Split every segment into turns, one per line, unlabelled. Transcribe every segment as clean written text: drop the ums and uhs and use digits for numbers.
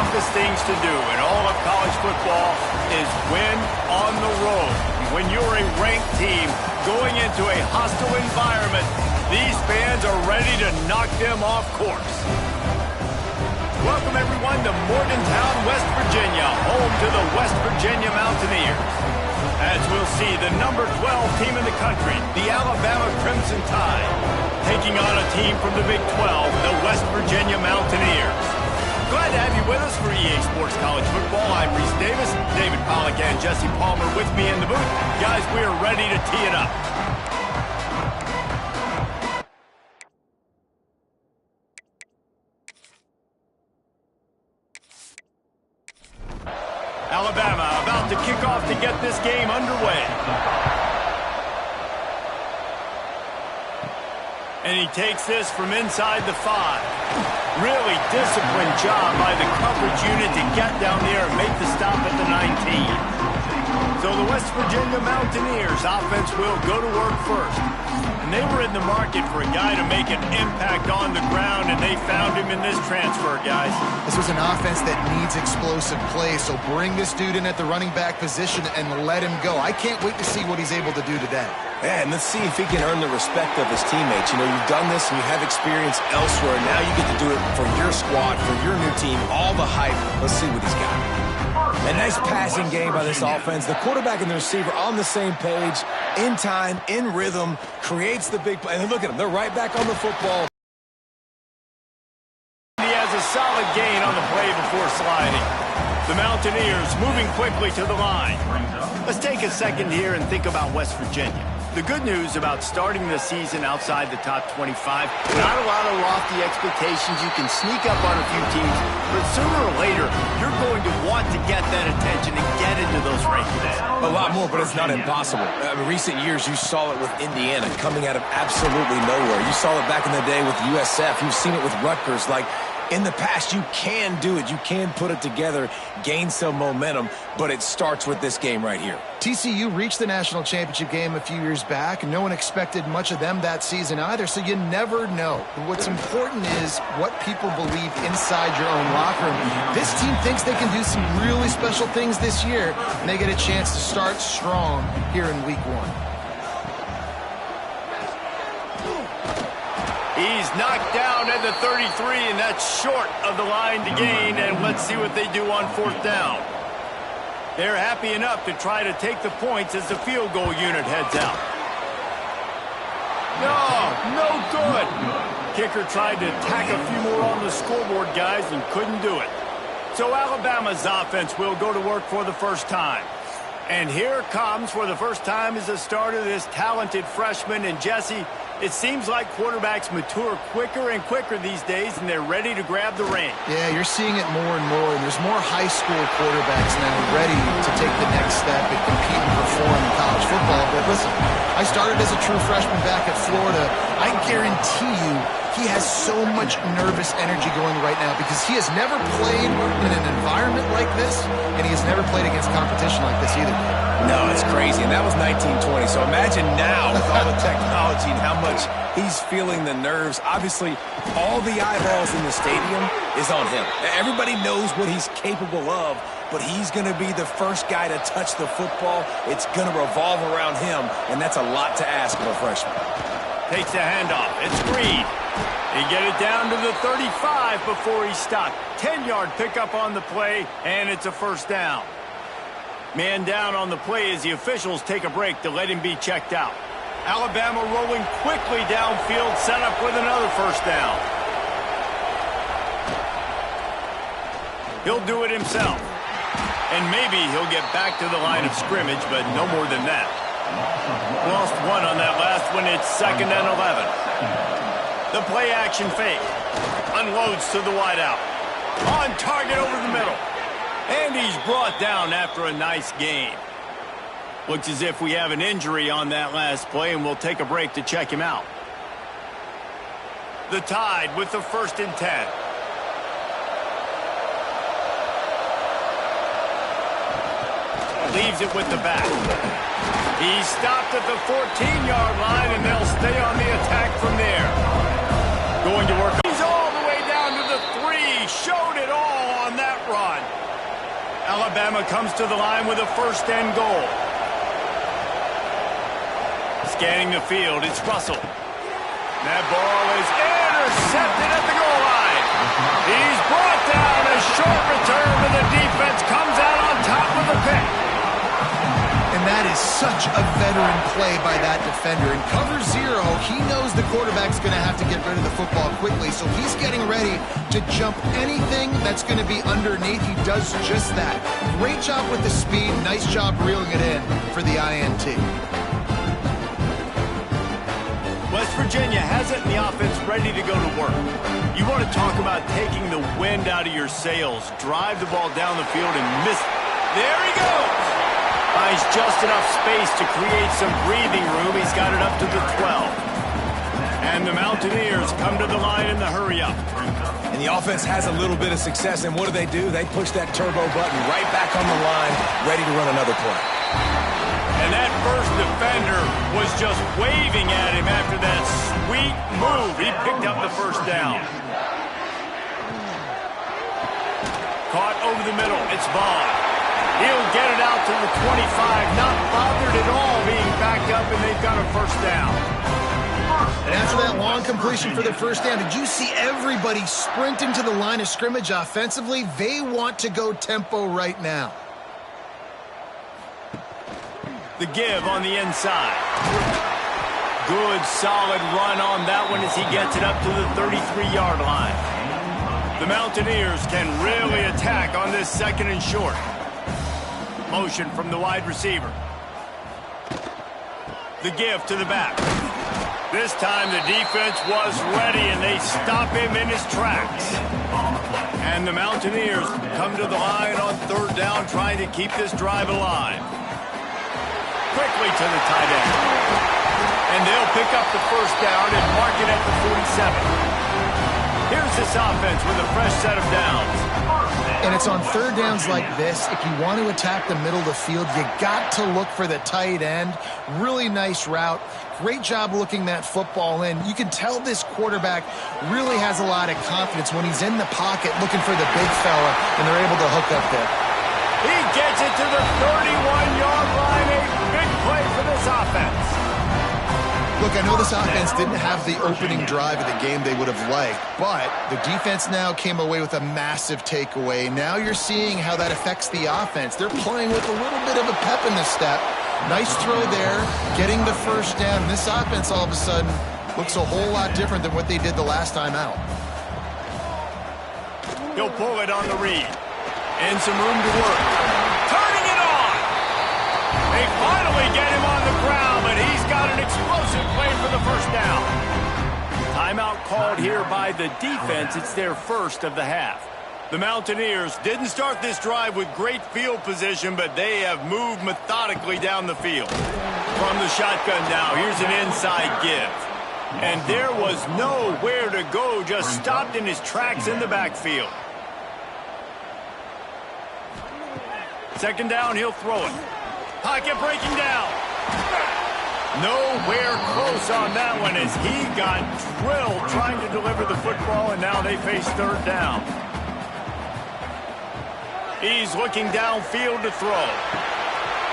toughest things to do in all of college football is win on the road. When you're a ranked team going into a hostile environment, these fans are ready to knock them off course. Welcome, everyone, to Morgantown, West Virginia, home to the West Virginia Mountaineers. As we'll see, the number 12 team in the country, the Alabama Crimson Tide, taking on a team from the Big 12, the West Virginia Mountaineers. Glad to have you with us for EA Sports College Football. I'm Reese Davis, David Pollack and Jesse Palmer with me in the booth. Guys, we are ready to tee it up. Alabama about to kick off to get this game underway. And he takes this from inside the 5. Really disciplined job by the coverage unit to get down there and make the stop at the 19. So the West Virginia Mountaineers offense will go to work first. And they were in the market for a guy to make an impact on the ground, and they found him in this transfer, guys.
This was an offense that needs explosive plays, so bring this dude in at the running back position and let him go. I can't wait to see what he's able to do today.
Yeah, and let's see if he can earn the respect of his teammates. You know, you've done this and you have experience elsewhere. Now you get to do it for your squad, for your new team, all the hype. Let's see what he's got. A nice passing game by this offense. The quarterback and the receiver on the same page, in time, in rhythm, creates the big play. And look at them. They're right back on the football.
He has a solid gain on the play before sliding. The Mountaineers moving quickly to the line. Let's take a second here and think about West Virginia. The good news about starting the season outside the top 25, not a lot of lofty expectations. You can sneak up on a few teams, but sooner or later, you're going to want to get that attention and get into those rankings.
A lot more, but it's not impossible. In recent years, you saw it with Indiana coming out of absolutely nowhere. You saw it back in the day with USF. You've seen it with Rutgers. Like, in the past, you can do it. You can put it together, gain some momentum, but it starts with this game right here.
TCU reached the national championship game a few years back, and no one expected much of them that season either, so you never know. What's important is what people believe inside your own locker room. This team thinks they can do some really special things this year, and they get a chance to start strong here in week 1.
He's knocked down at the 33, and that's short of the line to gain, and let's see what they do on 4th down. They're happy enough to try to take the points as the field goal unit heads out. No good. Kicker tried to tack a few more on the scoreboard, guys, and couldn't do it. So Alabama's offense will go to work for the first time. And here comes, for the first time as a starter, this talented freshman. And Jesse, it seems like quarterbacks mature quicker and quicker these days, and they're ready to grab the reins.
Yeah, you're seeing it more and more, and there's more high school quarterbacks now ready to take the next step and compete and perform in college football. But listen, I started as a true freshman back at Florida. I guarantee you he has so much nervous energy going right now because he has never played in an environment like this, and he has never played against competition like this either.
No, it's crazy, and that was 1920. So imagine now with all the technology and how much he's feeling the nerves. Obviously, all the eyeballs in the stadium is on him. Everybody knows what he's capable of, but he's going to be the first guy to touch the football. It's going to revolve around him, and that's a lot to ask of a freshman.
Takes the handoff. It's Green. He get it down to the 35 before he stopped. 10-yard pickup on the play, and it's a first down. Man down on the play as the officials take a break to let him be checked out. Alabama rolling quickly downfield, set up with another first down. He'll do it himself. And maybe he'll get back to the line of scrimmage, but no more than that. Lost one on that last one. It's 2nd and 11. The play action fake. Unloads to the wideout. On target over the middle. And he's brought down after a nice gain. Looks as if we have an injury on that last play, and we'll take a break to check him out. The Tide with the 1st and 10. Leaves it with the back. He's stopped at the 14-yard line, and they'll stay on the attack from there. Going to work. He's all the way down to the 3. Showed it all on that run. Alabama comes to the line with a first and goal. Scanning the field, it's Russell. That ball is intercepted at the goal line. He's brought down. A short return, and the defense comes out on top of the pick.
And that is such a veteran play by that defender. In cover zero, he knows the quarterback's going to have to get rid of the football quickly, so he's getting ready to jump anything that's going to be underneath. He does just that. Great job with the speed. Nice job reeling it in for the INT.
West Virginia has it in the offense ready to go to work. You want to talk about taking the wind out of your sails. Drive the ball down the field and miss. There he goes. Finds just enough space to create some breathing room. He's got it up to the 12. And the Mountaineers come to the line in the hurry-up.
And the offense has a little bit of success, and what do? They push that turbo button right back on the line, ready to run another play.
And that first defender was just waving at him after that sweet move. He picked up the first down. Caught over the middle. It's Vaughn. He'll get it out to the 25, not bothered at all being backed up, and they've got a first down.
And after that long completion for the first down, did you see everybody sprinting to the line of scrimmage offensively? They want to go tempo right now.
The give on the inside. Good, solid run on that one as he gets it up to the 33-yard line. The Mountaineers can really attack on this second and short. Motion from the wide receiver. The give to the back. This time the defense was ready, and they stop him in his tracks. And the Mountaineers come to the line on third down, trying to keep this drive alive. Quickly to the tight end. And they'll pick up the first down and mark it at the 47. Here's this offense with a fresh set of downs.
And it's on third downs like this. If you want to attack the middle of the field, you got to look for the tight end. Really nice route. Great job looking that football in. You can tell this quarterback really has a lot of confidence when he's in the pocket looking for the big fella, and they're able to hook up there.
He gets it to the 31-yard line. A big play for this offense.
Look, I know this offense didn't have the opening drive of the game they would have liked, but the defense now came away with a massive takeaway. Now you're seeing how that affects the offense. They're playing with a little bit of a pep in the step. Nice throw there, getting the first down. And this offense all of a sudden looks a whole lot different than what they did the last time out.
He'll pull it on the read. And some room to work. Turning it on! They finally get him on the ground, but he's got an explosive play for the first down. Timeout called here by the defense. It's their first of the half. The Mountaineers didn't start this drive with great field position, but they have moved methodically down the field. From the shotgun now, here's an inside give. And there was nowhere to go, just stopped in his tracks in the backfield. Second down, he'll throw it. Pocket breaking down. Nowhere close on that one as he got drilled trying to deliver the football, and now they face third down. He's looking downfield to throw.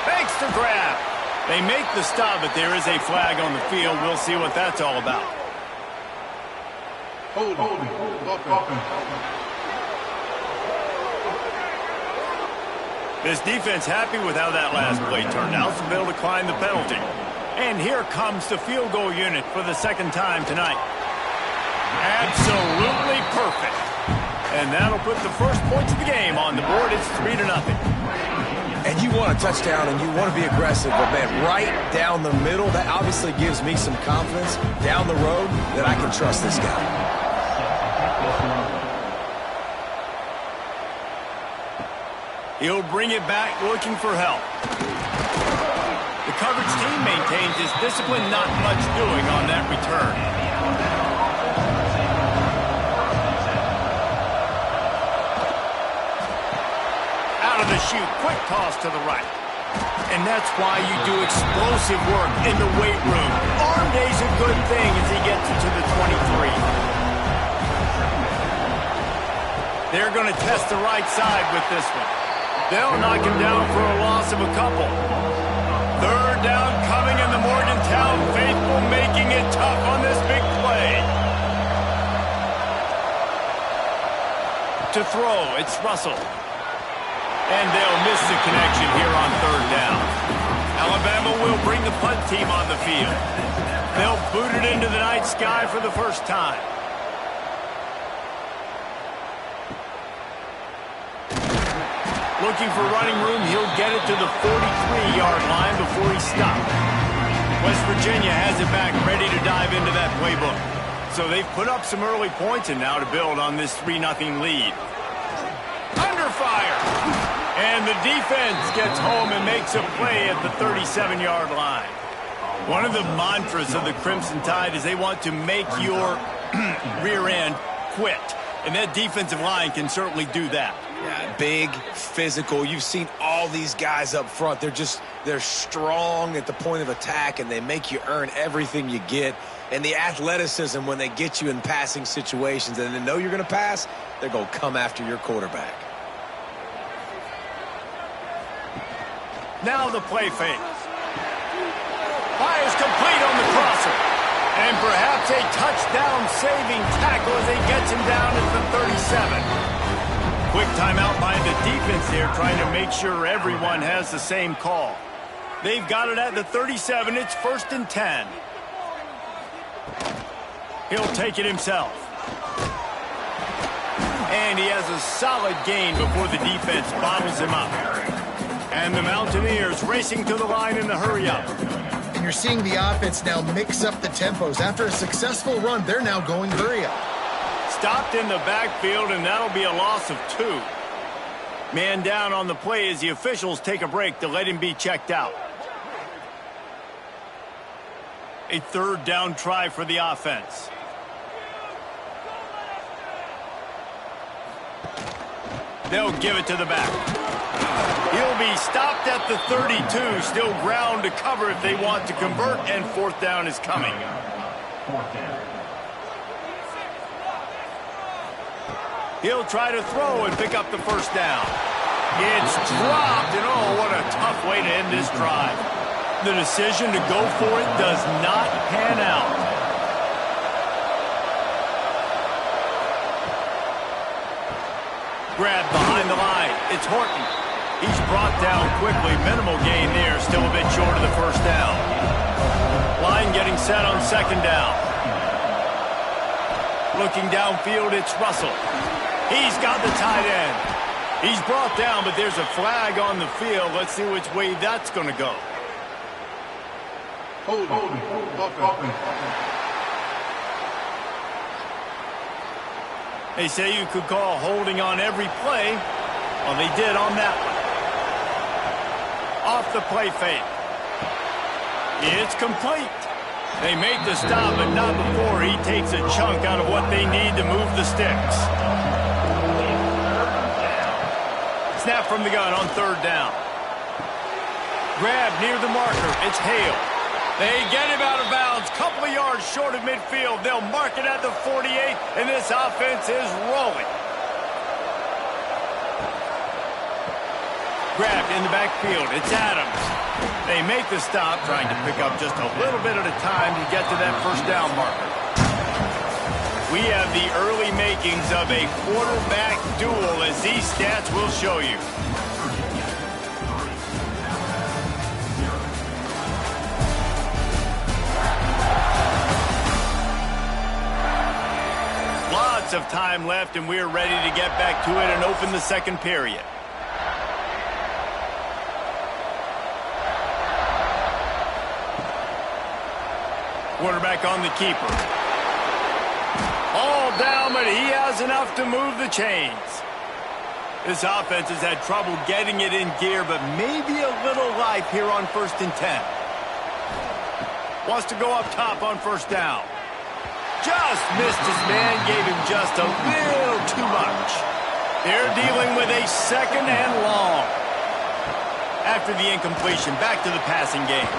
Fakes the grab. They make the stop, but there is a flag on the field. We'll see what that's all about. This defense happy with how that last play turned out, so they'll decline the penalty. And here comes the field goal unit for the second time tonight. Absolutely perfect. And that'll put the first points of the game on the board. It's 3-0.
And you want a touchdown and you want to be aggressive, but man, right down the middle, that obviously gives me some confidence down the road that I can trust this guy.
He'll bring it back looking for help. The coverage team maintains his discipline, not much doing on that return. Out of the chute, quick toss to the right. And that's why you do explosive work in the weight room. Arm day's a good thing as he gets it to the 23. They're going to test the right side with this one. They'll knock him down for a loss of a couple. Third down coming, and the Morgantown faithful making it tough on this big play. To throw, it's Russell. And they'll miss the connection here on third down. Alabama will bring the punt team on the field. They'll boot it into the night sky for the first time. Looking for running room, he'll get it to the 43-yard line before he's stopped. West Virginia has it back, ready to dive into that playbook. So they've put up some early points, and now to build on this 3-0 lead. Under fire! And the defense gets home and makes a play at the 37-yard line. One of the mantras of the Crimson Tide is they want to make your rear end quit. And that defensive line can certainly do that.
Yeah, big, physical. You've seen all these guys up front. They're strong at the point of attack, and they make you earn everything you get. And the athleticism when they get you in passing situations and they know you're going to pass, they're going to come after your quarterback.
Now the play fake. Fires complete on the crosser. And perhaps a touchdown-saving tackle as he gets him down at the 37. Quick timeout by the defense there, trying to make sure everyone has the same call. They've got it at the 37. It's 1st and 10. He'll take it himself. And he has a solid gain before the defense bottles him up. And the Mountaineers racing to the line in the hurry-up.
And you're seeing the offense now mix up the tempos. After a successful run, they're now going hurry-up.
Stopped in the backfield, and that'll be a loss of 2. Man down on the play as the officials take a break to let him be checked out. A third down try for the offense. They'll give it to the back. He'll be stopped at the 32. Still ground to cover if they want to convert, and 4th down is coming. He'll try to throw and pick up the 1st down. It's dropped, and oh, what a tough way to end this drive. The decision to go for it does not pan out. Grab behind the line. It's Horton. He's brought down quickly. Minimal gain there. Still a bit short of the 1st down. Line getting set on 2nd down. Looking downfield, it's Russell. He's got the tight end. He's brought down, but there's a flag on the field. Let's see which way that's going to go. They say you could call holding on every play. Well, they did on that one. Off the play fake. It's complete. They make the stop, but not before he takes a chunk out of what they need to move the sticks. Snap from the gun on 3rd down. Grab near the marker. It's Hale. They get him out of bounds. Couple of yards short of midfield. They'll mark it at the 48, and this offense is rolling. Grabbed in the backfield. It's Adams. They make the stop, trying to pick up just a little bit at a time to get to that 1st down marker. We have the early makings of a quarterback duel, as these stats will show you. Lots of time left, and we're ready to get back to it and open the 2nd period. Quarterback on the keeper. All down, but he has enough to move the chains. This offense has had trouble getting it in gear, but maybe a little life here on 1st and 10. Wants to go up top on 1st down. Just missed his man, gave him just a little too much. They're dealing with a 2nd and long. After the incompletion, back to the passing game.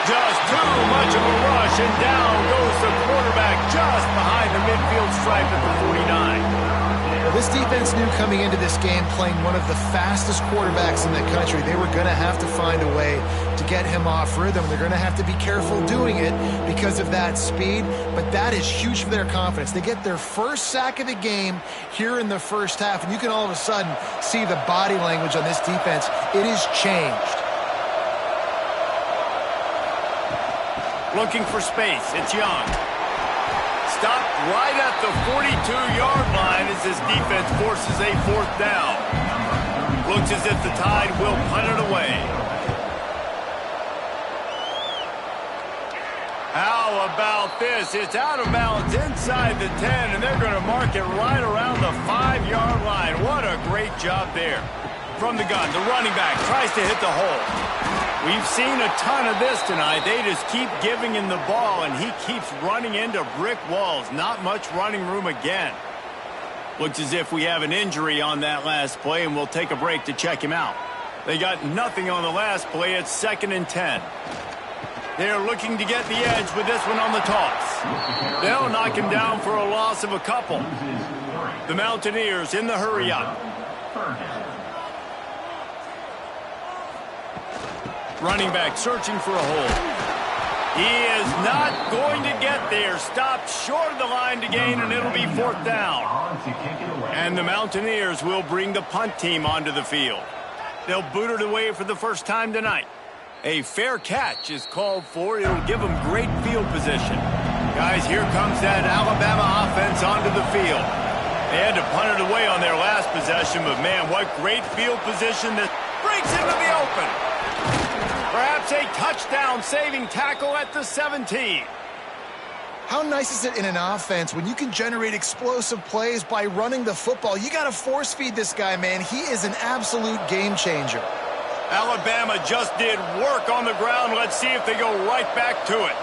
Just too much of a rush, and down goes the quarterback just behind the midfield stripe at the 49.
This defense knew coming into this game, playing one of the fastest quarterbacks in the country, they were going to have to find a way to get him off rhythm. They're going to have to be careful doing it because of that speed, but that is huge for their confidence. They get their first sack of the game here in the first half, and you can all of a sudden see the body language on this defense. It is changed.
Looking for space. It's Young. Stopped right at the 42-yard line as his defense forces a fourth down. Looks as if the Tide will punt it away. How about this? It's out of bounds inside the 10, and they're going to mark it right around the 5-yard line. What a great job there. From the gun, the running back tries to hit the hole. We've seen a ton of this tonight. They just keep giving him the ball, and he keeps running into brick walls. Not much running room again. Looks as if we have an injury on that last play, and we'll take a break to check him out. They got nothing on the last play. It's 2nd and 10. They're looking to get the edge with this one on the toss. They'll knock him down for a loss of a couple. The Mountaineers in the hurry-up. Running back searching for a hole. He is not going to get there. Stopped short of the line to gain, and it'll be 4th down. And the Mountaineers will bring the punt team onto the field. They'll boot it away for the first time tonight. A fair catch is called for. It'll give them great field position. Guys, here comes that Alabama offense onto the field. They had to punt it away on their last possession, but man, what great field position that breaks into the open. Perhaps a touchdown-saving tackle at the 17.
How nice is it in an offense when you can generate explosive plays by running the football? You got to force-feed this guy, man. He is an absolute game changer.
Alabama just did work on the ground. Let's see if they go right back to it.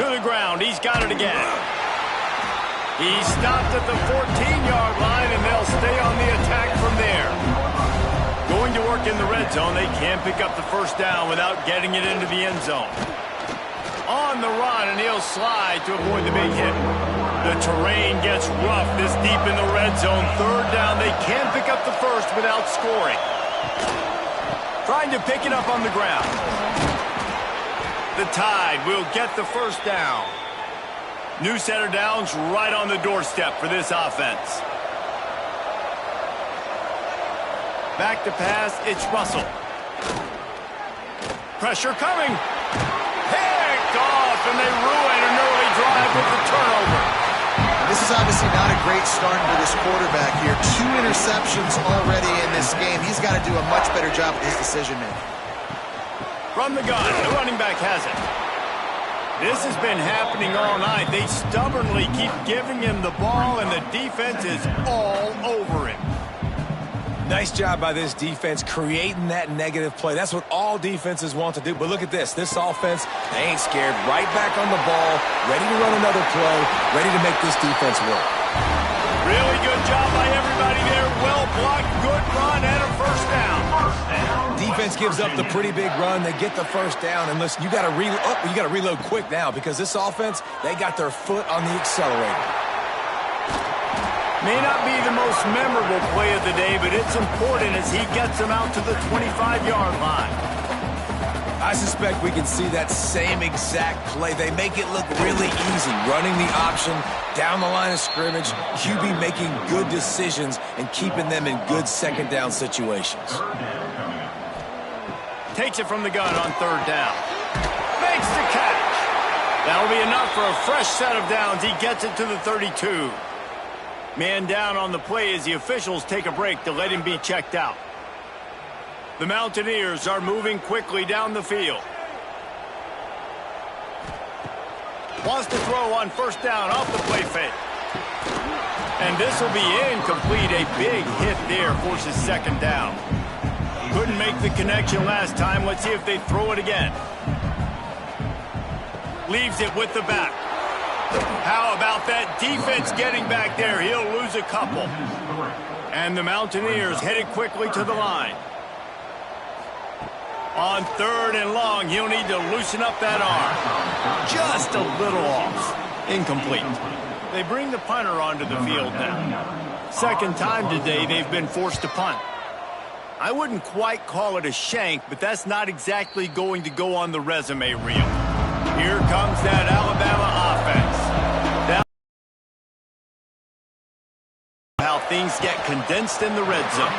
To the ground. He's got it again. He stopped at the 14-yard line, and they'll stay on the attack from there. Going to work in the red zone. They can't pick up the first down without getting it into the end zone. On the run, and he'll slide to avoid the big hit. The terrain gets rough this deep in the red zone. 3rd down. They can't pick up the first without scoring. Trying to pick it up on the ground. The Tide will get the first down. New set of downs right on the doorstep for this offense. Back to pass, it's Russell. Pressure coming. Picked off, and they ruin an early drive with the turnover.
This is obviously not a great start for this quarterback here. 2 interceptions already in this game. He's got to do a much better job with his decision-making.
From the gun, the running back has it. This has been happening all night. They stubbornly keep giving him the ball, and the defense is all over him.
Nice job by this defense creating that negative play. That's what all defenses want to do. But look at this. This offense, they ain't scared. Right back on the ball, ready to run another play, ready to make this defense work.
Really good job by everybody there. Well blocked, good run, and a first down.
Defense gives up the pretty big run. They get the first down. And listen, you got to reload quick now because this offense, they got their foot on the accelerator.
May not be the most memorable play of the day, but it's important as he gets them out to the 25-yard line.
I suspect we can see that same exact play. They make it look really easy, running the option down the line of scrimmage, QB making good decisions and keeping them in good second down situations.
Takes it from the gun on 3rd down. Makes the catch. That'll be enough for a fresh set of downs. He gets it to the 32. Man down on the play as the officials take a break to let him be checked out. The Mountaineers are moving quickly down the field. Wants to throw on 1st down off the play fake. And this will be incomplete. A big hit there forces 2nd down. Couldn't make the connection last time. Let's see if they throw it again. Leaves it with the back. How about that defense getting back there? He'll lose a couple. And the Mountaineers headed quickly to the line. On 3rd and long, he'll need to loosen up that arm. Just a little off. Incomplete. They bring the punter onto the field now. Second time today they've been forced to punt. I wouldn't quite call it a shank, but that's not exactly going to go on the resume reel. Here comes that Alabama offense. How things get condensed in the red zone.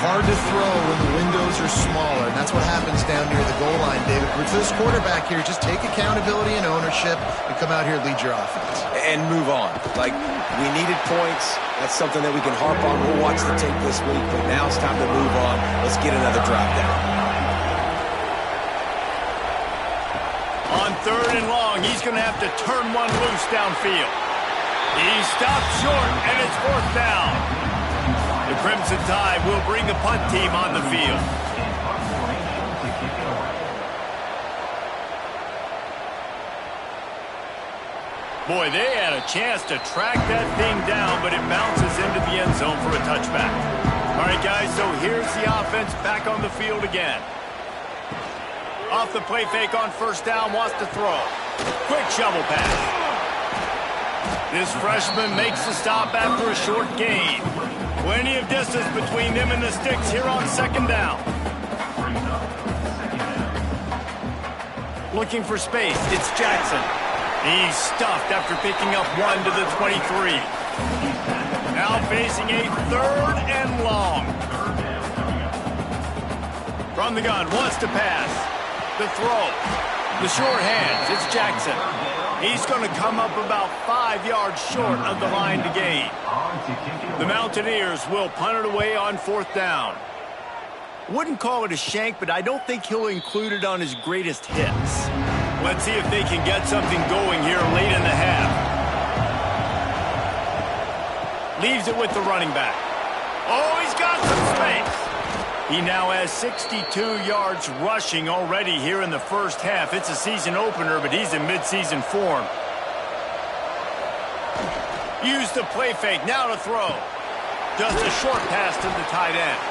Hard to throw when the windows are smaller, and that's what happens down near the goal line, David. With this quarterback here, just take accountability and ownership and come out here and lead your offense.
And move on. Like, we needed points. That's something that we can harp on. We'll watch the tape this week, but now it's time to move on. Let's get another drive down.
On 3rd and long, he's going to have to turn one loose downfield. He stopped short, and it's 4th down. The Crimson Tide will bring the punt team on the field. Boy, they had a chance to track that thing down, but it bounces into the end zone for a touchback. All right, guys, so here's the offense back on the field again. Off the play fake on 1st down, wants to throw. Quick shovel pass. This freshman makes the stop after a short gain. Plenty of distance between them and the sticks here on 2nd down. Looking for space, it's Jackson. He's stuffed after picking up 1 to the 23. Now facing a 3rd and long. From the gun, wants to pass. The throw. The short hands, it's Jackson. He's going to come up about 5 yards short of the line to gain. The Mountaineers will punt it away on 4th down. Wouldn't call it a shank, but I don't think he'll include it on his greatest hits. Let's see if they can get something going here late in the half. Leaves it with the running back. Oh, he's got some space. He now has 62 yards rushing already here in the first half. It's a season opener, but he's in midseason form. Use the play fake, now to throw. Just a short pass to the tight end.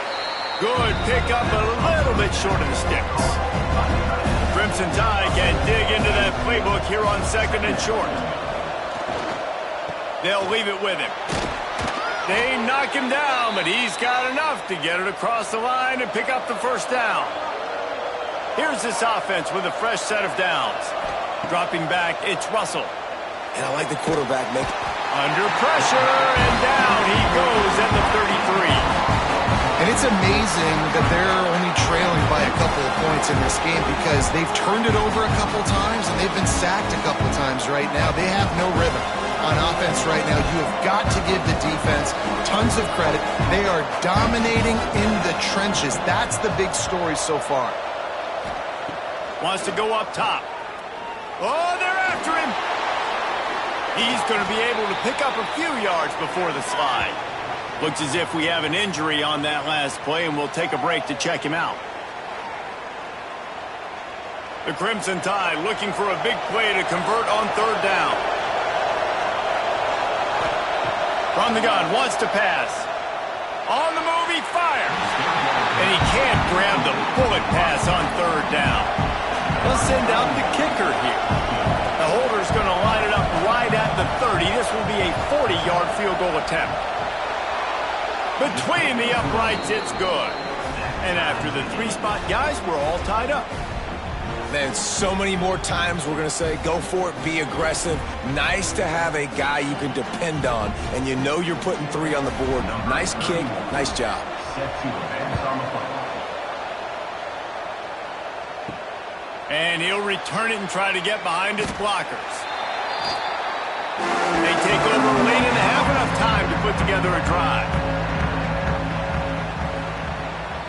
Good pickup, a little bit short of the sticks. Crimson Tide can dig into that playbook here on 2nd and short. They'll leave it with him. They knock him down, but he's got enough to get it across the line and pick up the 1st down. Here's this offense with a fresh set of downs. Dropping back, it's Russell.
And I like the quarterback, Nick.
Under pressure, and down he goes at the 33.
And it's amazing that they're only trailing by a couple of points in this game because they've turned it over a couple times and they've been sacked a couple times right now. They have no rhythm on offense right now. You have got to give the defense tons of credit. They are dominating in the trenches. That's the big story so far.
Wants to go up top. Oh, they're after him. He's going to be able to pick up a few yards before the slide. Looks as if we have an injury on that last play, and we'll take a break to check him out. The Crimson Tide looking for a big play to convert on 3rd down. From the gun, wants to pass. On the move, he fires. And he can't grab the bullet pass on 3rd down. They'll send out the kicker here. The holder's going to line it up right at the 30. This will be a 40-yard field goal attempt. Between the uprights, it's good. And after the 3-spot, guys, we're all tied up.
Man, so many more times we're going to say, go for it, be aggressive. Nice to have a guy you can depend on, and you know you're putting 3 on the board. Nice kick, nice job.
And he'll return it and try to get behind his blockers. They take over late in the half, enough time to put together a drive.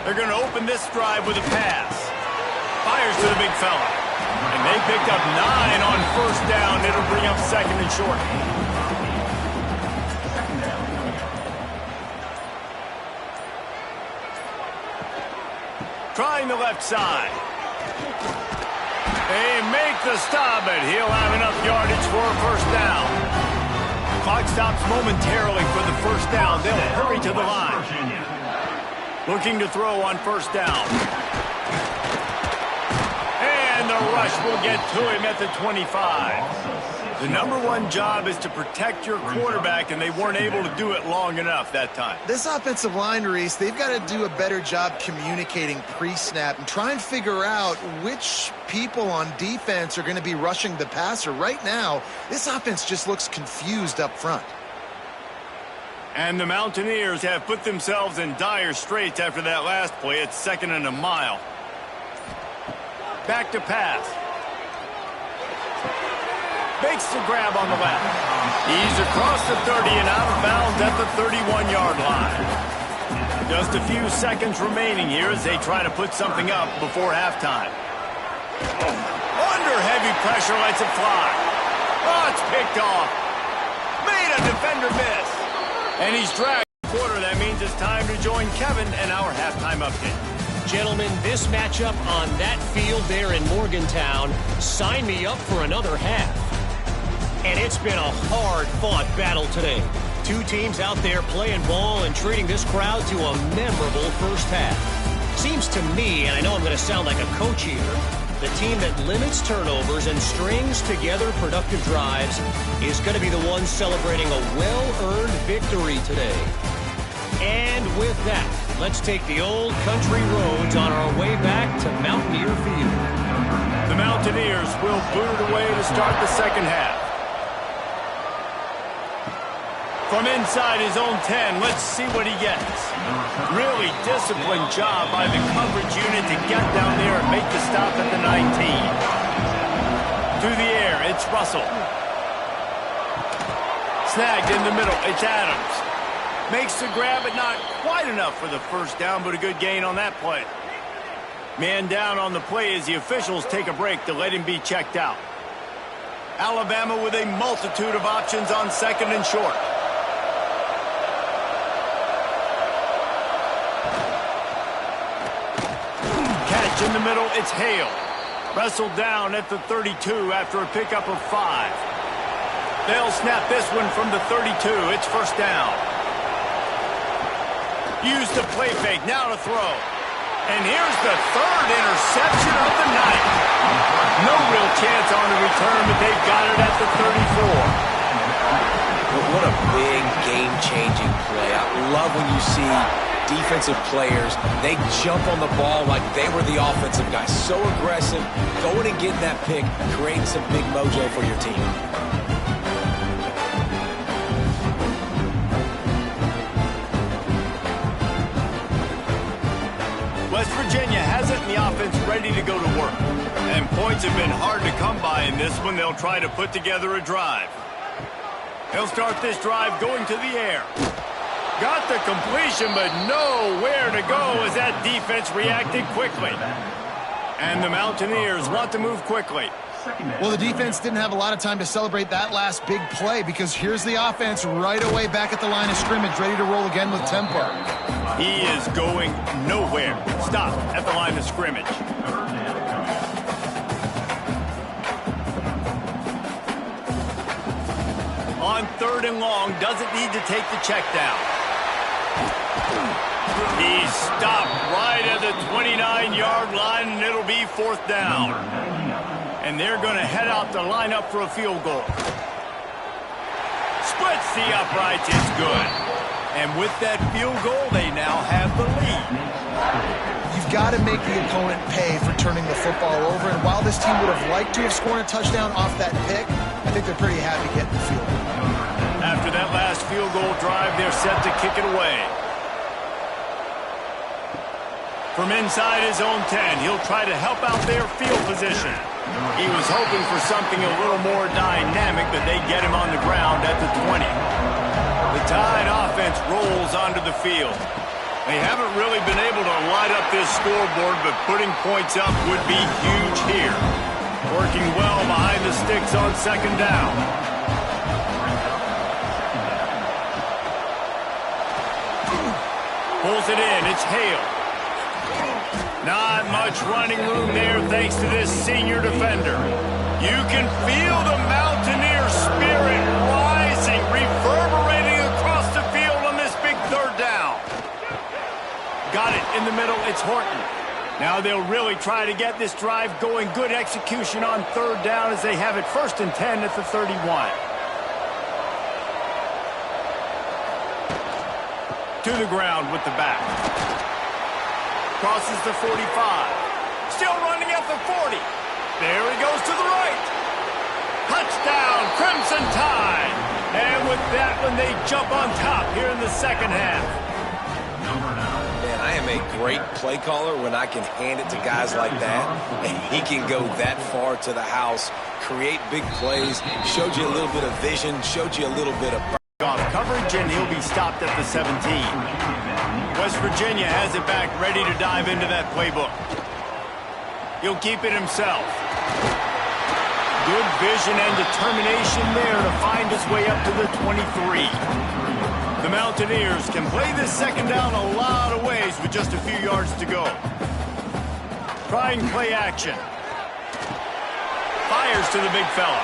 They're going to open this drive with a pass. Fires to the big fella. And they picked up 9 on 1st down. It'll bring up 2nd and short. Trying the left side. They make the stop, but he'll have enough yardage for a 1st down. Clock stops momentarily for the 1st down. They'll hurry to the line. Looking to throw on 1st down. And the rush will get to him at the 25. The number one job is to protect your quarterback, and they weren't able to do it long enough that time.
This offensive line, Reese, they've got to do a better job communicating pre-snap and try and figure out which people on defense are going to be rushing the passer. Right now, this offense just looks confused up front.
And the Mountaineers have put themselves in dire straits after that last play. It's 2nd and a mile. Back to pass. Makes the grab on the left. He's across the 30 and out of bounds at the 31-yard line. Just a few seconds remaining here as they try to put something up before halftime. Under heavy pressure, lets it fly. Oh, it's picked off. Made a defender miss. And he's dragged a quarter. That means it's time to join Kevin and our halftime update.
Gentlemen, this matchup on that field there in Morgantown, sign me up for another half. And it's been a hard-fought battle today. Two teams out there playing ball and treating this crowd to a memorable first half. Seems to me, and I know I'm going to sound like a coach here, the team that limits turnovers and strings together productive drives is going to be the one celebrating a well-earned victory today. And with that, let's take the old country roads on our way back to Mountaineer Field.
The Mountaineers will boot it away to start the second half. From inside his own 10, let's see what he gets. Really disciplined job by the coverage unit to get down there and make the stop at the 19. Through the air, it's Russell. Snagged in the middle, it's Adams. Makes the grab, but not quite enough for the first down, but a good gain on that play. Man down on the play as the officials take a break to let him be checked out. Alabama with a multitude of options on 2nd and short. Catch in the middle, it's Hale. Wrestled down at the 32 after a pickup of 5. They'll snap this one from the 32. It's first down. Used the play fake, now to throw. And here's the third interception of the night. No real chance on the return, but they've got it at the 34.
What a big game-changing play. I love when you see defensive players, they jump on the ball like they were the offensive guys. So aggressive, going and getting that pick, creating some big mojo for your team.
West Virginia has it in the offense ready to go to work. And points have been hard to come by in this one. They'll try to put together a drive. He'll start this drive going to the air. Got the completion, but nowhere to go as that defense reacted quickly. And the Mountaineers want to move quickly.
Well, the defense didn't have a lot of time to celebrate that last big play because here's the offense right away back at the line of scrimmage, ready to roll again with tempo.
He is going nowhere. Stop at the line of scrimmage. On 3rd and long, doesn't need to take the check down. He's stopped right at the 29-yard line, and it'll be 4th down. And they're going to head out to line up for a field goal. Splits the uprights, it's good. And with that field goal, they now have the lead.
You've got to make the opponent pay for turning the football over, and while this team would have liked to have scored a touchdown off that pick, I think they're pretty happy getting the field goal.
After that last field goal drive, they're set to kick it away. From inside his own 10, he'll try to help out their field position. He was hoping for something a little more dynamic, but they get him on the ground at the 20. The Tide offense rolls onto the field. They haven't really been able to light up this scoreboard, but putting points up would be huge here. Working well behind the sticks on 2nd down. Pulls it in, it's Hale. Not much running room there thanks to this senior defender. You can feel the Mountaineer spirit rising, reverberating across the field on this big 3rd down. Got it in the middle, it's Horton. Now they'll really try to get this drive going. Good execution on third down as they have it 1st and 10 at the 31. To the ground with the back. Crosses the 45. Still running at the 40. There he goes to the right. Touchdown, Crimson Tide. And with that one, they jump on top here in the second half.
Man, I am a great play caller when I can hand it to guys like that. And he can go that far to the house, create big plays, showed you a little bit of vision, showed you a little bit of
off coverage, and he'll be stopped at the 17. West Virginia has it back, ready to dive into that playbook. He'll keep it himself. Good vision and determination there to find his way up to the 23. The Mountaineers can play this second down a lot of ways with just a few yards to go. Trying play action. Fires to the big fella.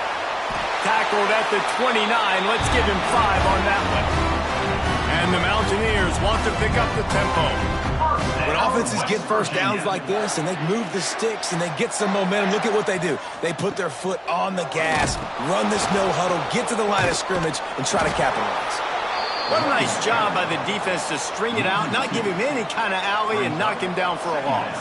Tackled at the 29. Let's give him 5 on that one. And the Mountaineers want to pick up the tempo.
When offenses get first downs like this and they move the sticks and they get some momentum, look at what they do. They put their foot on the gas, run this no huddle, get to the line of scrimmage, and try to capitalize.
What a nice job by the defense to string it out, not give him any kind of alley, and knock him down for a loss.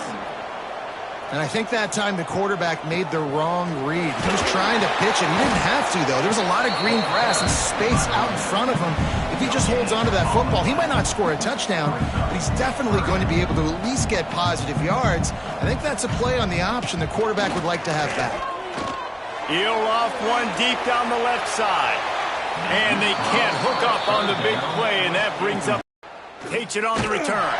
And I think that time the quarterback made the wrong read. He was trying to pitch it. He didn't have to, though. There was a lot of green grass and space out in front of him. If he just holds on to that football, he might not score a touchdown, but he's definitely going to be able to at least get positive yards. I think that's a play on the option the quarterback would like to have back.
Heel off one deep down the left side. And they can't hook up on the big play, and that brings up H it on the return.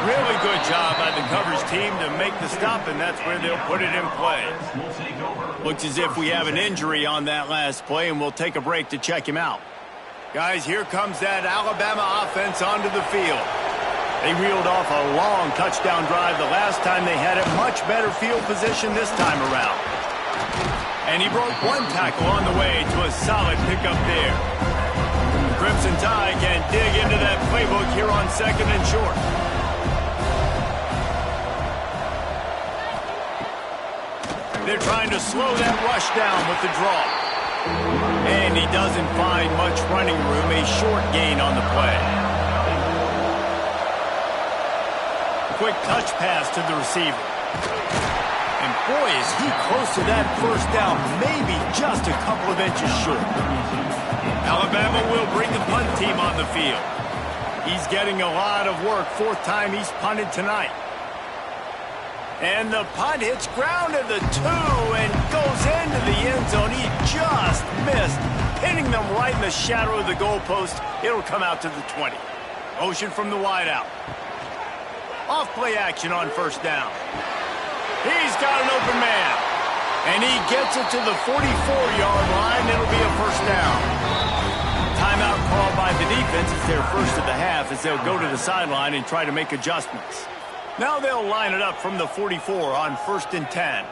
Really good job by the coverage team to make the stop, and that's where they'll put it in play. Looks as if we have an injury on that last play, and we'll take a break to check him out. Guys, here comes that Alabama offense onto the field. They reeled off a long touchdown drive the last time they had a much better field position this time around. And he broke one tackle on the way to a solid pickup there. Crimson Tide can dig into that playbook here on 2nd and short. They're trying to slow that rush down with the draw. And he doesn't find much running room, a short gain on the play. Quick touch pass to the receiver. And boy, is he close to that first down, maybe just a couple of inches short. Alabama will bring the punt team on the field. He's getting a lot of work, 4th time he's punted tonight. And the punt hits ground at the 2 and goes into the end zone. He just missed, hitting them right in the shadow of the goalpost. It'll come out to the 20. Motion from the wideout. Off play action on 1st down. He's got an open man. And he gets it to the 44-yard line. It'll be a 1st down. Timeout called by the defense. It's their first of the half as they'll go to the sideline and try to make adjustments. Now they'll line it up from the 44 on 1st and 10.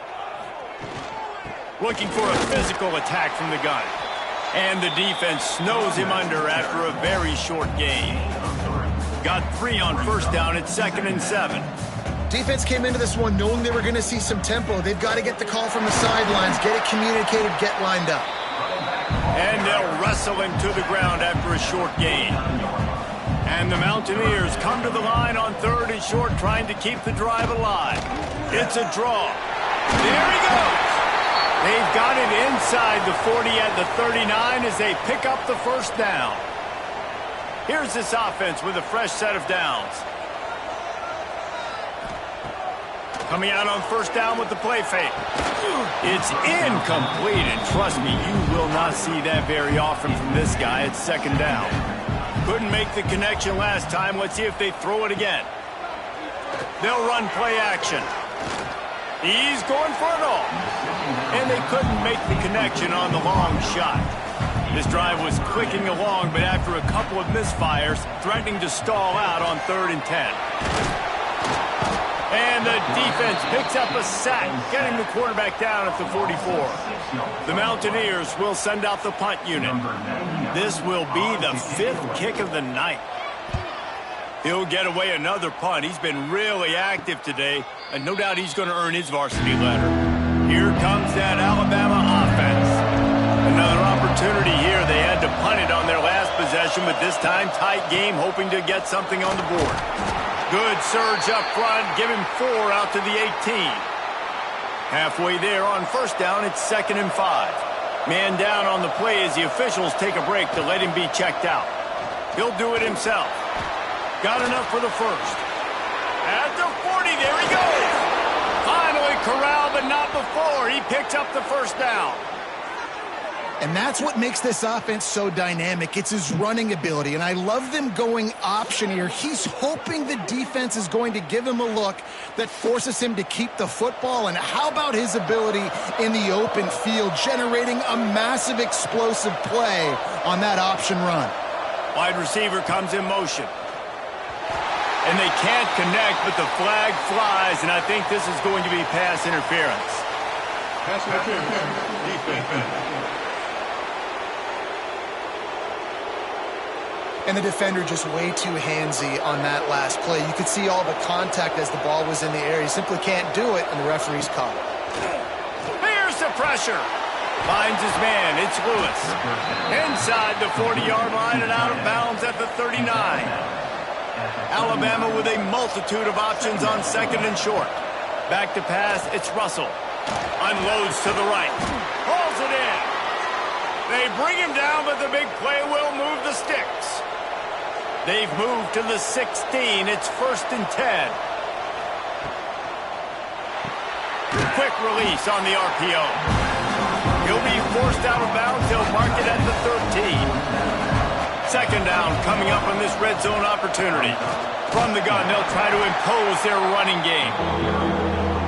Looking for a physical attack from the gun. And the defense snows him under after a very short gain. Got 3 on 1st down at 2nd and 7.
Defense came into this one knowing they were going to see some tempo. They've got to get the call from the sidelines, get it communicated, get lined up.
And they'll wrestle him to the ground after a short gain. And the Mountaineers come to the line on 3rd and short, trying to keep the drive alive. It's a draw. There he goes. They've got it inside the 40 at the 39 as they pick up the 1st down. Here's this offense with a fresh set of downs. Coming out on 1st down with the play fake. It's incomplete, and trust me, you will not see that very often from this guy at 2nd down. Couldn't make the connection last time. Let's see if they throw it again. They'll run play action. He's going for it all. And they couldn't make the connection on the long shot. This drive was clicking along, but after a couple of misfires, threatening to stall out on 3rd and 10. And the defense picks up a sack, getting the quarterback down at the 44. The Mountaineers will send out the punt unit. This will be the 5th kick of the night. He'll get away another punt. He's been really active today. And no doubt he's going to earn his varsity letter. Here comes that Alabama offense. Another opportunity here. They had to punt it on their last possession, but this time tight game, hoping to get something on the board. Good surge up front. Give him 4 out to the 18. Halfway there on first down, it's 2nd and 5. Man down on the play as the officials take a break to let him be checked out. He'll do it himself. Got enough for the first. At the 40, there he goes. Finally corralled, but not before. He picks up the first down.
And that's what makes this offense so dynamic. It's his running ability, and I love them going option here. He's hoping the defense is going to give him a look that forces him to keep the football. And how about his ability in the open field, generating a massive explosive play on that option run?
Wide receiver comes in motion. And they can't connect, but the flag flies, and I think this is going to be pass interference.
Pass interference. Defense.
And the defender just way too handsy on that last play. You could see all the contact as the ball was in the air. He simply can't do it, and the referee's caught it.
Here's the pressure. Finds his man. It's Lewis. Inside the 40-yard line and out of bounds at the 39. Alabama with a multitude of options on 2nd and short. Back to pass, it's Russell. Unloads to the right. Hauls it in. They bring him down, but the big play will move the sticks. They've moved to the 16. It's 1st and 10. Quick release on the RPO. He'll be forced out of bounds. They'll mark it at the 13. 2nd down coming up on this red zone opportunity. From the gun, they'll try to impose their running game.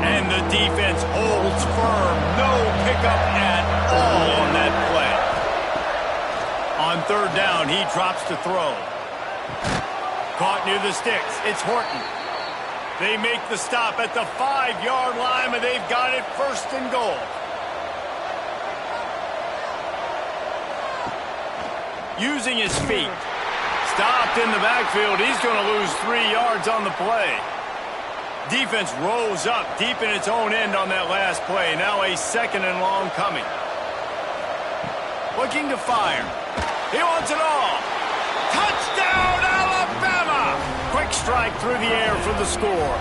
And the defense holds firm. No pickup at all on that play. On 3rd down, he drops to throw. Caught near the sticks. It's Horton. They make the stop at the 5-yard line, but they've got it 1st and goal. Using his feet. Stopped in the backfield. He's going to lose 3 yards on the play. Defense rolls up deep in its own end on that last play. Now a 2nd and long coming. Looking to fire. He wants it all. Touchdown, Alabama! Quick strike through the air for the score.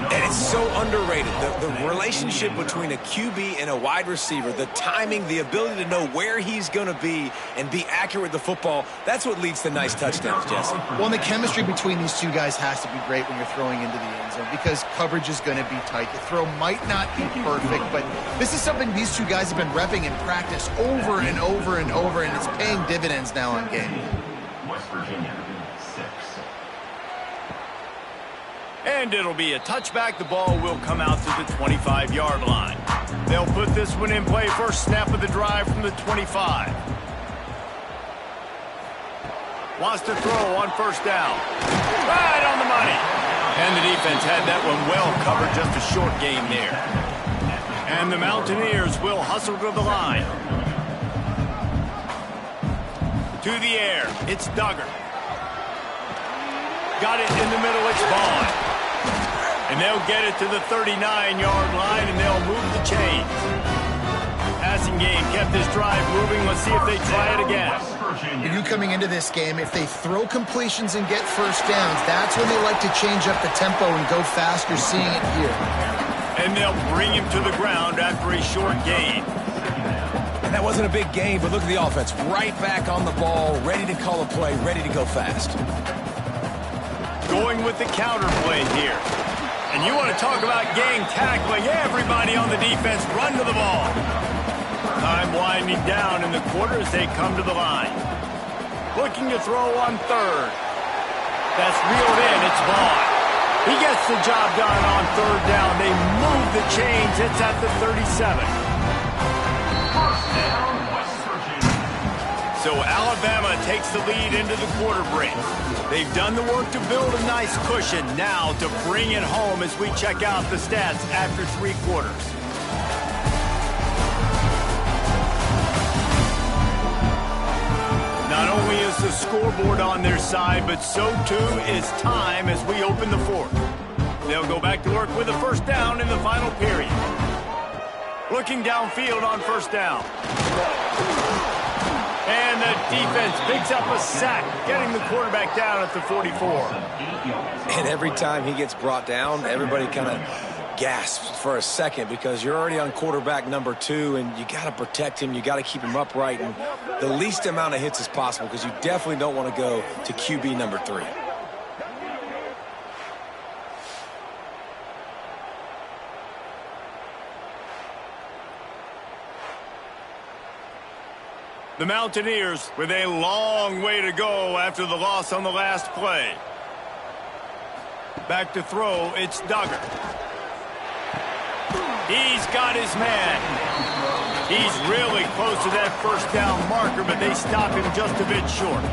And it's so underrated. The relationship between a QB and a wide receiver, the timing, the ability to know where he's going to be and be accurate with the football, that's what leads to nice touchdowns, Jesse.
Well, and the chemistry between these two guys has to be great when you're throwing into the end zone because coverage is going to be tight. The throw might not be perfect, but this is something these two guys have been repping in practice over and over and over, and it's paying dividends now on game.
West Virginia, 6.
And it'll be a touchback. The ball will come out to the 25-yard line. They'll put this one in play. First snap of the drive from the 25. Wants to throw on 1st down. Right on the money. And the defense had that one well covered. Just a short game there. And the Mountaineers will hustle to the line. To the air. It's Duggar. Got it in the middle. It's Vaughn. And they'll get it to the 39-yard line, and they'll move the chains. Passing game kept this drive moving. Let's see if they try it again.
You coming into this game, if they throw completions and get first downs, that's when they like to change up the tempo and go faster, seeing it here.
And they'll bring him to the ground after a short gain.
And that wasn't a big gain, but look at the offense. Right back on the ball, ready to call a play, ready to go fast.
Going with the counter play here. And you want to talk about gang tackling. Everybody on the defense run to the ball. Time winding down in the quarter as they come to the line. Looking to throw on 3rd. That's reeled in. It's Vaughn. He gets the job done on 3rd down. They move the chains. It's at the 37. So Alabama takes the lead into the quarter break. They've done the work to build a nice cushion. Now to bring it home as we check out the stats after 3 quarters. Not only is the scoreboard on their side, but so too is time as we open the 4th. They'll go back to work with a first down in the final period. Looking downfield on first down. And the defense picks up a sack, getting the quarterback down at the 44.
And every time he gets brought down, everybody kind of gasps for a second because you're already on quarterback number 2, and you got to protect him. You got to keep him upright and the least amount of hits as possible because you definitely don't want to go to QB number 3.
The Mountaineers with a long way to go after the loss on the last play. Back to throw, it's Duggar. He's got his man. He's really close to that first down marker, but they stop him just a bit short.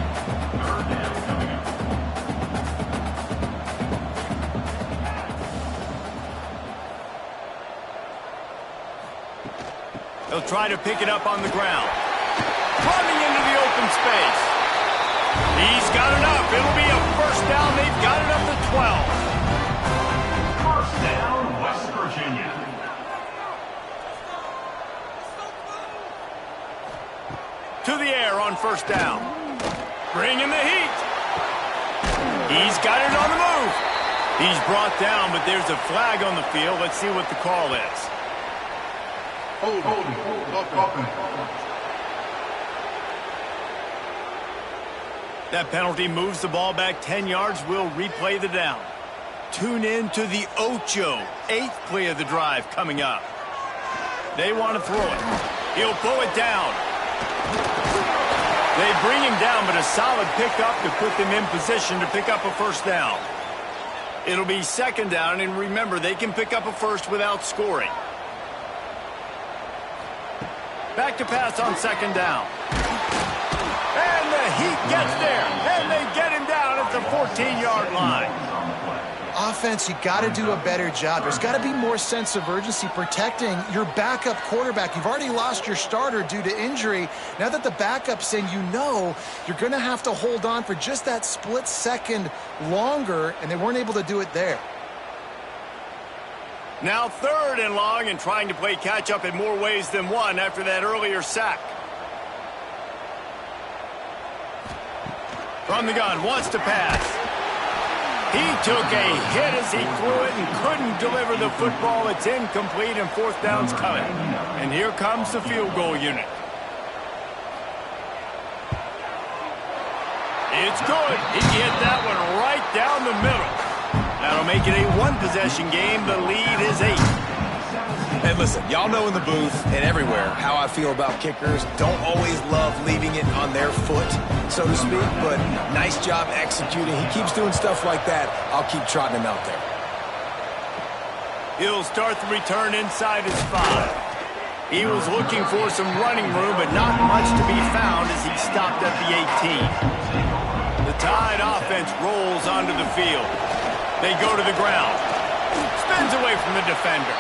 They'll try to pick it up on the ground. Running into the open space. He's got enough. It'll be a first down. They've got it up to 12.
First down, West Virginia.
To the air on first down. Bringing the heat. He's got it on the move. He's brought down, but there's a flag on the field. Let's see what the call is.
Hold.
That penalty moves the ball back 10 yards. We'll replay the down. Tune in to the Ocho. 8th play of the drive coming up. They want to throw it. He'll pull it down. They bring him down, but a solid pickup to put them in position to pick up a first down. It'll be second down, and remember, they can pick up a first without scoring. Back to pass on second down. And the Heat gets there, and they get him down at the 14-yard line.
Offense, you got to do a better job. There's got to be more sense of urgency protecting your backup quarterback. You've already lost your starter due to injury. Now that the backup's in, you know you're going to have to hold on for just that split second longer, and they weren't able to do it there.
Now 3rd and long, and trying to play catch-up in more ways than one after that earlier sack. From the gun, wants to pass. He took a hit as he threw it and couldn't deliver the football. It's incomplete, and 4th down's coming. And here comes the field goal unit. It's good. He hit that one right down the middle. That'll make it a one-possession game. The lead is 8.
And listen, y'all know in the booth and everywhere how I feel about kickers. Don't always love leaving it on their foot, so to speak, but nice job executing. He keeps doing stuff like that. I'll keep trotting him out there.
He'll start the return inside his 5. He was looking for some running room, but not much to be found as he stopped at the 18. The Tide offense rolls onto the field. They go to the ground. Spins away from the defender.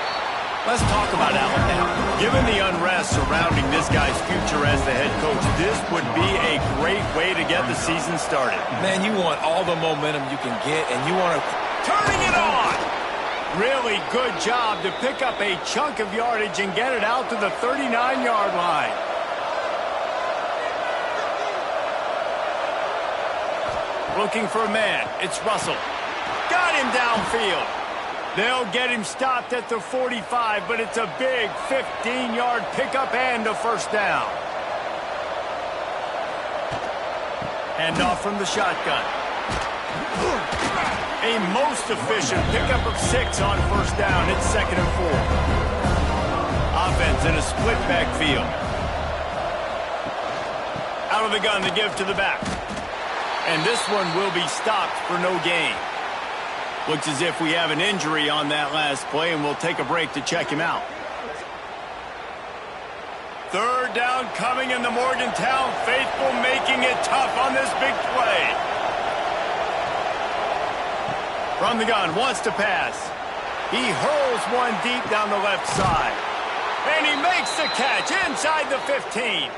Let's talk about Alabama. Given the unrest surrounding this guy's future as the head coach, this would be a great way to get the season started.
Man, you want all the momentum you can get, and you want to...
Turning it on! Really good job to pick up a chunk of yardage and get it out to the 39-yard line. Looking for a man. It's Russell. Got him downfield. They'll get him stopped at the 45, but it's a big 15-yard pickup and a first down. Handoff from the shotgun. A most efficient pickup of 6 on first down. It's 2nd and 4. Offense in a split backfield. Out of the gun, the give to the back. And this one will be stopped for no gain. Looks as if we have an injury on that last play, and we'll take a break to check him out. 3rd down coming, in the Morgantown faithful making it tough on this big play. From the gun, wants to pass. He hurls one deep down the left side. And he makes the catch inside the 15.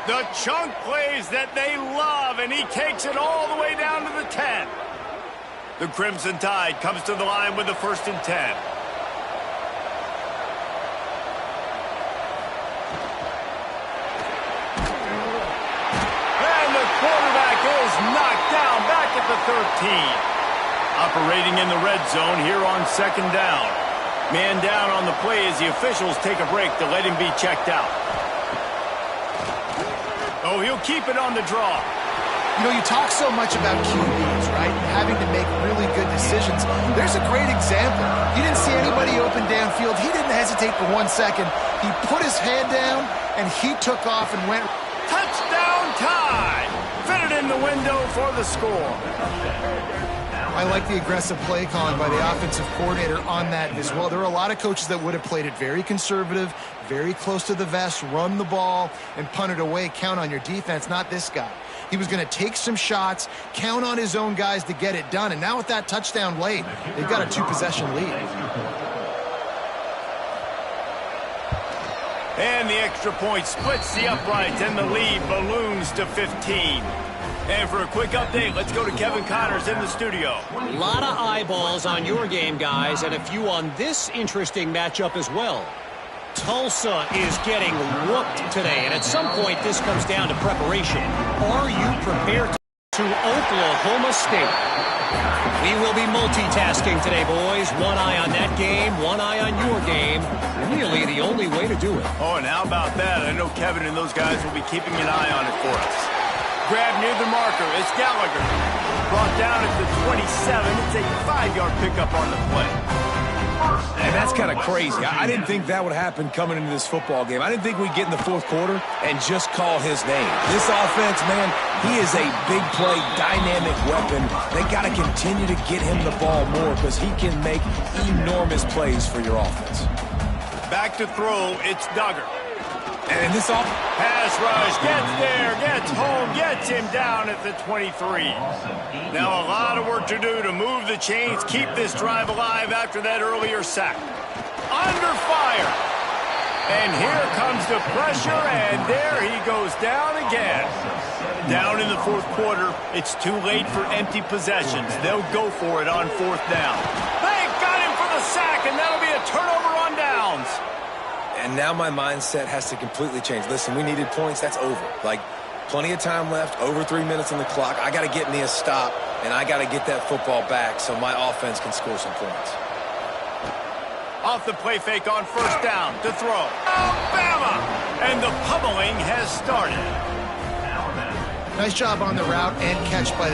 The chunk plays that they love, and he takes it all the way down to the 10. The Crimson Tide comes to the line with the 1st and 10. And the quarterback is knocked down back at the 13. Operating in the red zone here on 2nd down. Man down on the play as the officials take a break to let him be checked out. Oh, he'll keep it on the draw.
You know, you talk so much about QBs, right? Having to make really good decisions. There's a great example. He didn't see anybody open downfield. He didn't hesitate for 1 second. He put his head down, and he took off and went.
Touchdown Tide! Fitted in the window for the score.
I like the aggressive play calling by the offensive coordinator on that as well. There are a lot of coaches that would have played it very conservative, very close to the vest, run the ball, and punt it away. Count on your defense, not this guy. He was going to take some shots, count on his own guys to get it done. And now with that touchdown late, they've got a 2-possession lead.
And the extra point splits the uprights, and the lead balloons to 15. And for a quick update, let's go to Kevin Connors in the studio.
A lot of eyeballs on your game, guys, and a few on this interesting matchup as well. Tulsa is getting whooped today, and at some point this comes down to preparation. Are you prepared to Oklahoma State? We will be multitasking today, boys. One eye on that game, one eye on your game. Really the only way to do it.
Oh, and how about that? I know Kevin and those guys will be keeping an eye on it for us. Grab near the marker. It's Gallagher. Brought down at the 27. It's a 5-yard pickup on the play.
And that's kind of crazy. I didn't think that would happen coming into this football game. I didn't think we'd get in the 4th quarter and just call his name. This offense, man, he is a big play, dynamic weapon. They got to continue to get him the ball more because he can make enormous plays for your offense.
Back to throw. It's Duggar.
And this offense.
Pass rush, gets there, gets home, gets him down at the 23. Now a lot of work to do to move the chains, keep this drive alive after that earlier sack. Under fire. And here comes the pressure, and there he goes down again. Down in the 4th quarter, it's too late for empty possessions. They'll go for it on 4th down. They got him for the sack, and that'll be a turnover on downs.
And now my mindset has to completely change. Listen, we needed points. That's over. Like, plenty of time left, over 3 minutes on the clock. I got to get me a stop, and I got to get that football back so my offense can score some points.
Off the play fake on 1st down to throw. Alabama! And the pummeling has started.
Nice job on the route and catch by